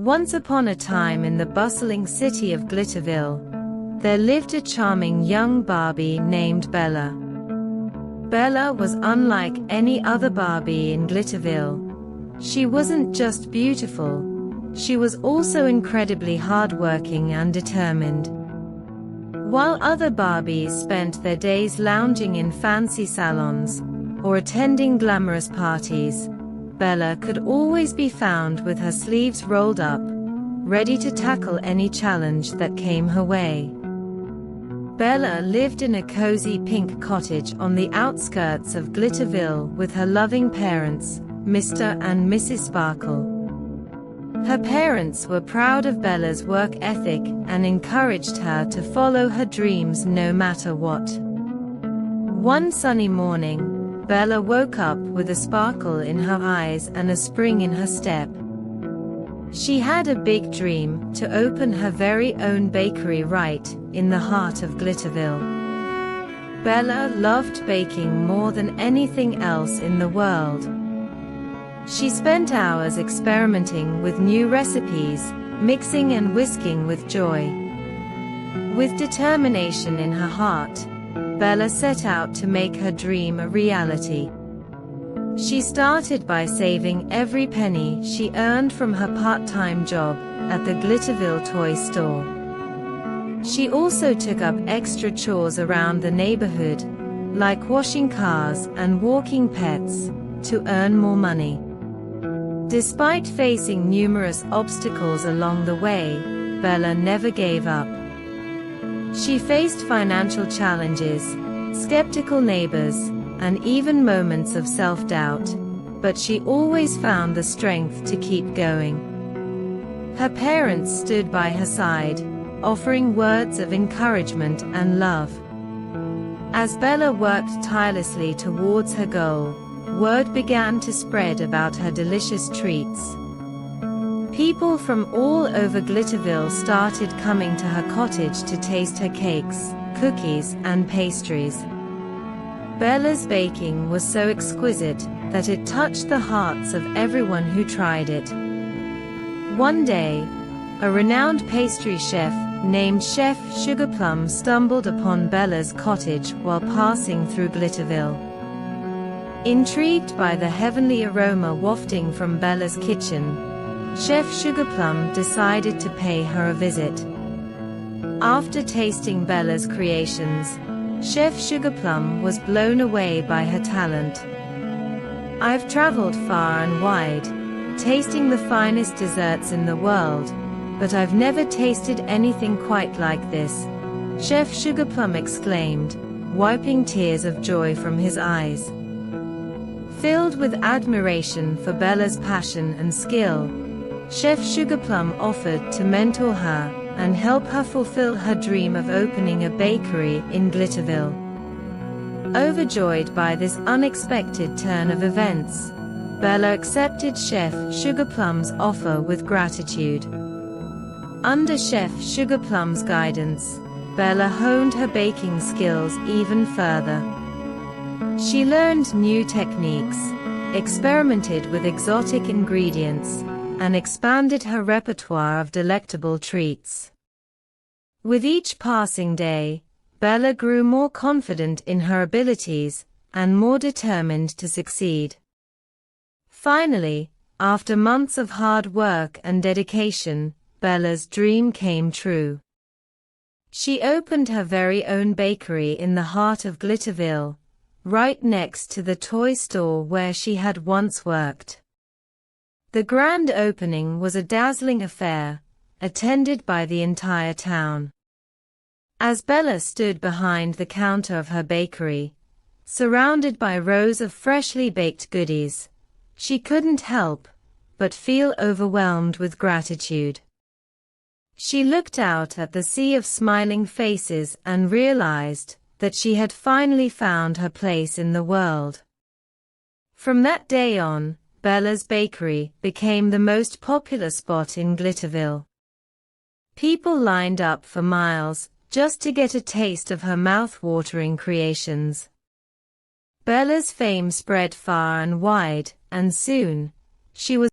Once upon a time in the bustling city of Glitterville, there lived a charming young Barbie named Bella. Bella was unlike any other Barbie in Glitterville. She wasn't just beautiful, she was also incredibly hardworking and determined. While other Barbies spent their days lounging in fancy salons or attending glamorous parties, Bella could always be found with her sleeves rolled up, ready to tackle any challenge that came her way. Bella lived in a cozy pink cottage on the outskirts of Glitterville with her loving parents, Mr. and Mrs. Sparkle. Her parents were proud of Bella's work ethic and encouraged her to follow her dreams no matter what. One sunny morning, Bella woke up with a sparkle in her eyes and a spring in her step. She had a big dream to open her very own bakery right in the heart of Glitterville. Bella loved baking more than anything else in the world. She spent hours experimenting with new recipes, mixing and whisking with joy. With determination in her heart, Bella set out to make her dream a reality. She started by saving every penny she earned from her part-time job at the Glitterville toy store. She also took up extra chores around the neighborhood, like washing cars and walking pets, to earn more money. Despite facing numerous obstacles along the way, Bella never gave up. She faced financial challenges, skeptical neighbors, and even moments of self-doubt, but she always found the strength to keep going. Her parents stood by her side, offering words of encouragement and love. As Bella worked tirelessly towards her goal, word began to spread about her delicious treats. People from all over Glitterville started coming to her cottage to taste her cakes, cookies, and pastries. Bella's baking was so exquisite that it touched the hearts of everyone who tried it. One day, a renowned pastry chef named Chef Sugarplum stumbled upon Bella's cottage while passing through Glitterville. Intrigued by the heavenly aroma wafting from Bella's kitchen, Chef Sugarplum decided to pay her a visit. After tasting Bella's creations, Chef Sugarplum was blown away by her talent. "I've traveled far and wide, tasting the finest desserts in the world, but I've never tasted anything quite like this," Chef Sugarplum exclaimed, wiping tears of joy from his eyes. Filled with admiration for Bella's passion and skill, Chef Sugarplum offered to mentor her and help her fulfill her dream of opening a bakery in Glitterville. Overjoyed by this unexpected turn of events, Bella accepted Chef Sugarplum's offer with gratitude. Under Chef Sugarplum's guidance, Bella honed her baking skills even further. She learned new techniques, experimented with exotic ingredients, and expanded her repertoire of delectable treats. With each passing day, Bella grew more confident in her abilities and more determined to succeed. Finally, after months of hard work and dedication, Bella's dream came true. She opened her very own bakery in the heart of Glitterville, right next to the toy store where she had once worked. The grand opening was a dazzling affair, attended by the entire town. As Bella stood behind the counter of her bakery, surrounded by rows of freshly baked goodies, she couldn't help but feel overwhelmed with gratitude. She looked out at the sea of smiling faces and realized that she had finally found her place in the world. From that day on, Bella's bakery became the most popular spot in Glitterville. People lined up for miles just to get a taste of her mouth-watering creations. Bella's fame spread far and wide, and soon, she was